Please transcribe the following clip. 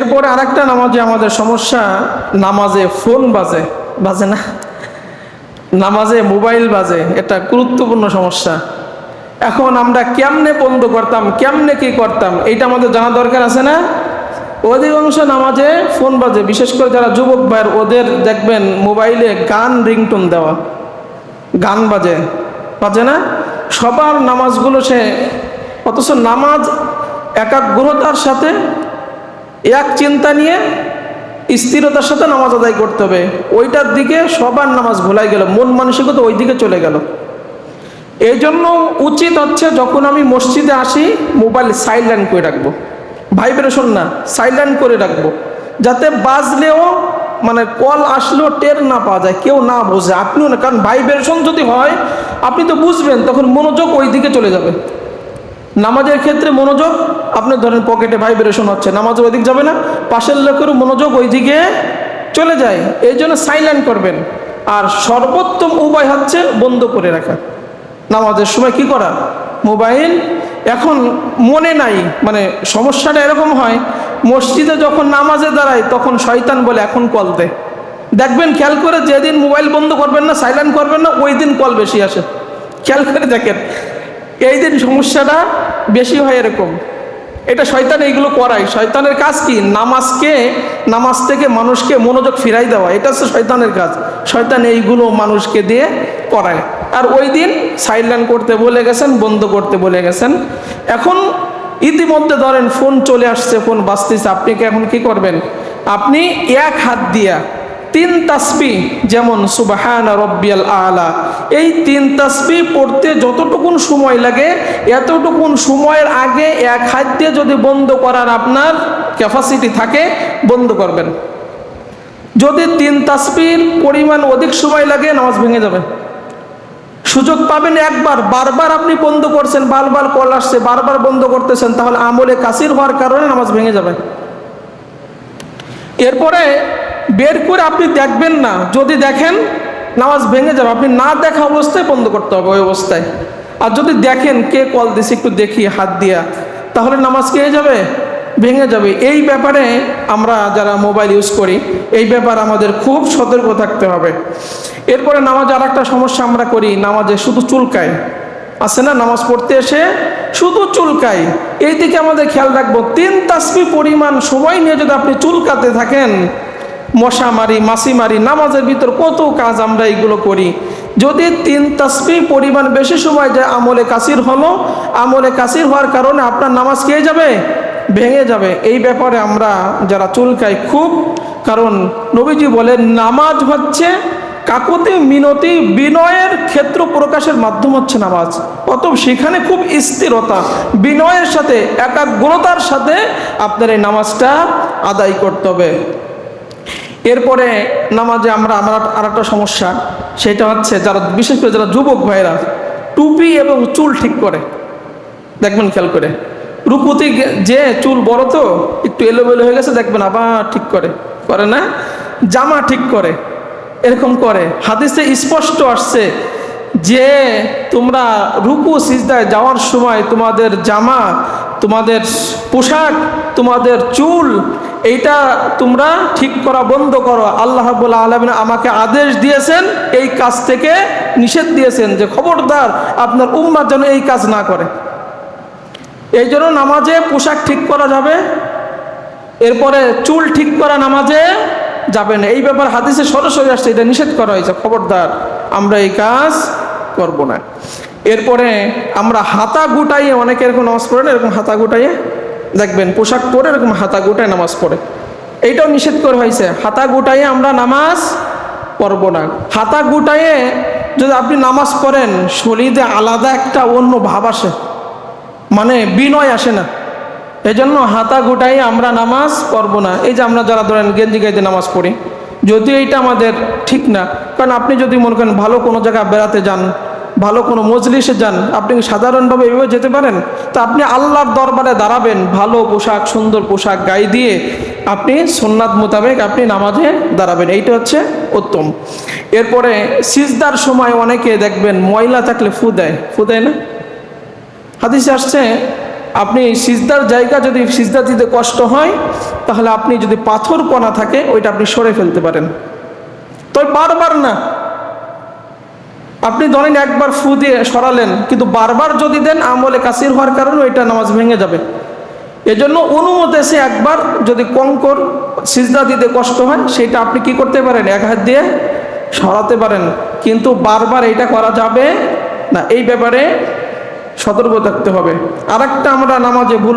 এরপরে আরেকটা নামাজে আমাদের সমস্যা, নামাজে ফোন বাজে, বাজে না, নামাজে মোবাইল বাজে, এটা গুরুত্বপূর্ণ সমস্যা। এখন আমরা কেমনে বন্ধ করতাম, কেমনে কি করতাম, এইটা আমাদের জানা দরকার আছে না? অধিকাংশ নামাজে ফোন বাজে, বিশেষ করে যারা যুবক ভাইয়ের, ওদের দেখবেন মোবাইলে গান রিংটোন দেওয়া, গান বাজে, বাজে না? সবার নামাজগুলো সে, অথচ নামাজ একাগ্রতার সাথে, এক চিন্তা নিয়ে স্থিরতার সাথে নামাজ আদায় করতে হবে। ওইটার দিকে সবার নামাজ ভোলাই গেল, মন মানসিকতা ওই দিকে চলে গেল। এই জন্য উচিত হচ্ছে যখন আমি মসজিদে আসি মোবাইল সাইলেন্ট করে রাখবো, ভাইব্রেশন না, সাইলেন্ট করে রাখবো, যাতে বাজলেও মানে কল আসলেও টের না পাওয়া যায়, কেউ না বোঝে, আপনিও না। কারণ ভাইব্রেশন যদি হয় আপনি তো বুঝবেন, তখন মনোযোগ ওই দিকে চলে যাবে। নামাজের ক্ষেত্রে মনোযোগ, আপনি ধরেন পকেটে ভাইব্রেশন হচ্ছে, নামাজ ওই দিক যাবে না, পাশের লোকেরও মনোযোগ ওই দিকে চলে যায়। এই জন্য সাইলেন্ট করবেন। আর সর্বোত্তম উপায় হচ্ছে বন্ধ করে রাখা। নামাজের সময় কি করা, মোবাইল এখন মনে নাই, মানে সমস্যাটা এরকম হয়, মসজিদে যখন নামাজে দাঁড়ায় তখন শয়তান বলে এখন কল দে। দেখবেন খেয়াল করে, যেদিন মোবাইল বন্ধ করবেন না, সাইলেন্ট করবেন না, ওই দিন কল বেশি আসে। খেয়াল করে দেখেন, এই দিন সমস্যাটা বেশি হয় এরকম। এটা শয়তান এইগুলো করায়। শয়তানের কাজ কি, নামাজ থেকে মানুষকে মনোযোগ ফিরাই দেওয়া, এটা হচ্ছে শয়তানের কাজ। শয়তান এইগুলো মানুষকে দিয়ে করায়। আর ওই দিন সাইলেন্ট করতে বলে গেছেন, বন্ধ করতে বলে গেছেন। এখন ইতিমধ্যে ধরেন ফোন চলে আসছে, ফোন বাজতেছে, আপনি এখন কি করবেন, আপনি এক হাত দিয়া 3 তাসবিহ, যেমন সুবহান রব্বিয়াল আলা, এই 3 তাসবিহ পড়তে যতটুকুন সময় লাগে, এতটুকুন সময়ের আগে এক হাত দিয়ে যদি বন্ধ করার আপনার ক্যাপাসিটি থাকে, বন্ধ করবেন। যদি 3 তাসবিহর পরিমাণ অধিক সময় লাগে, নামাজ ভেঙে যাবে। সুযোগ পাবেন একবার, বারবার আপনি বন্ধ করছেন, বারবার কল আসছে, বারবার বন্ধ করতেছেন, তাহলে আমলে কাসির হওয়ার কারণে নামাজ ভেঙে যাবে। এরপরে বের করে আপনি দেখবেন না, যদি দেখেন নামাজ ভেঙে যাবে। আপনি না দেখা অবস্থায় বন্ধ করতে হবে, ওই অবস্থায়। আর যদি দেখেন কে কল দিছে, একটু দেখি হাত দিয়া, তাহলে নামাজ কে যাবে, ভেঙে যাবে। এই ব্যাপারে আমরা যারা মোবাইল ইউজ করি, এই ব্যাপারে আমাদের খুব সতর্ক থাকতে হবে। এরপরে নামাজে আর একটা সমস্যা আমরা করি, নামাজে শুধু চুলকায়, আছে না, নামাজ পড়তে এসে শুধু চুলকায়। এই দিকে আমাদের খেয়াল রাখবো। 3 তাসবিহ পরিমাণ সময় নিয়ে যদি আপনি চুলকাতে থাকেন, মশা মারি, মাছি মারি, নামাজের ভিতর কত কাজ আমরা এইগুলো করি। যদি 3 তাসবিহ পরিমাণ বেশি সময় যায়, আমলে কাসির হলো, আমলে কাসির হওয়ার কারণে আপনার নামাজ কে যাবে, ভেঙে যাবে। এই ব্যাপারে আমরা যারা চুলকাই খুব, কারণ নবীজি বলেন নামাজ হচ্ছে কাকুতি মিনতি বিনয়ের ক্ষেত্র প্রকাশের মাধ্যম হচ্ছে নামাজ। অতএব সেখানে খুব স্থিরতা, বিনয়ের সাথে, একাগ্রতার সাথে আপনার এই নামাজটা আদায় করতে হবে। এরপরে নামাজে আমরা আর একটা সমস্যা, সেটা হচ্ছে যারা, বিশেষ করে যারা যুবক ভাইরা টুপি এবং চুল ঠিক করে, দেখবেন খেয়াল করে, রুকুতে যে চুল বড় তো একটু এলোমেলো হয়ে গেছে, দেখবেন আবার ঠিক করে না, জামা ঠিক করে, এরকম করে। হাদিসে স্পষ্ট আসছে যে তোমরা রুকু সিজদায় যাওয়ার সময় তোমাদের জামা, তোমাদের পোশাক, তোমাদের চুল, এইটা তোমরা ঠিক করা বন্ধ করো। আল্লাহ রাব্বুল আলামিন আমাকে আদেশ দিয়েছেন, এই কাজ থেকে নিষেধ দিয়েছেন, যে খবরদার আপনার উম্মাহ যেন এই কাজ না করে। এই জন্য নামাজে পোশাক ঠিক করা যাবে, এরপরে চুল ঠিক করা নামাজে যাবে না। এই ব্যাপার হাদিসে সরাসরি আসছে, এটা নিষেধ করা হয়েছে, খবরদার আমরা এই কাজ করব না। এরপরে আমরা হাতা গুটাইয়ে, অনেকে এরকম নামাজ পড়ে না, এরকম হাতা গুটাইয়ে দেখবেন পোশাক পরে এরকম হাতা গুটায় নামাজ পড়ে, এইটাও নিষেধ করা হয়েছে। হাতা গুটাইয়ে আমরা নামাজ পড়ব না। হাতা গুটাইয়ে যদি আপনি নামাজ পড়েন, শরীরে আলাদা একটা অন্য ভাব আসে, মানে বিনয় আসে না। এই জন্য হাতা গুটাইয়ে আমরা নামাজ পড়ব না। এই যে আমরা যারা ধরেন গেঞ্জি গাইতে নামাজ পড়ি, যদিও এইটা আমাদের ঠিক না। কারণ আপনি যদি মনে করেন ভালো কোনো জায়গায় বেড়াতে যান, ভালো কোনো মজলিসে যান, আপনি সাধারণভাবে এভাবে যেতে পারেন, তা আপনি আল্লাহর দরবারে দাঁড়াবেন ভালো পোশাক, সুন্দর পোশাক গায়ে দিয়ে, আপনি সুন্নাত মোতাবেক আপনি নামাজে দাঁড়াবেন, এইটা হচ্ছে উত্তম। এরপরে সিজদার সময় অনেকে দেখবেন ময়লা থাকলে ফু দেয় না, হাদিসে আসছে আপনি সিজদার জায়গা যদি সিজদা দিতে কষ্ট হয়, তাহলে আপনি যদি পাথর কণা থাকে ওইটা আপনি সরে ফেলতে পারেন, তবে বারবার না। আপনি ধরেন একবার ফু দিয়ে সরালেন, কিন্তু বারবার যদি দেন আমলে কাসির হওয়ার কারণে ওইটা নামাজ ভেঙে যাবে। এজন্য অনুমতি এসে একবার যদি কঙ্কর সিজদা দিতে কষ্ট হয়, সেটা আপনি কি করতে পারেন, এক হাত দিয়ে সরাতে পারেন, কিন্তু বারবার এটা করা যাবে না। এই ব্যাপারে সতর্ক থাকতে হবে। আরেকটা আমরা নামাজে ভুল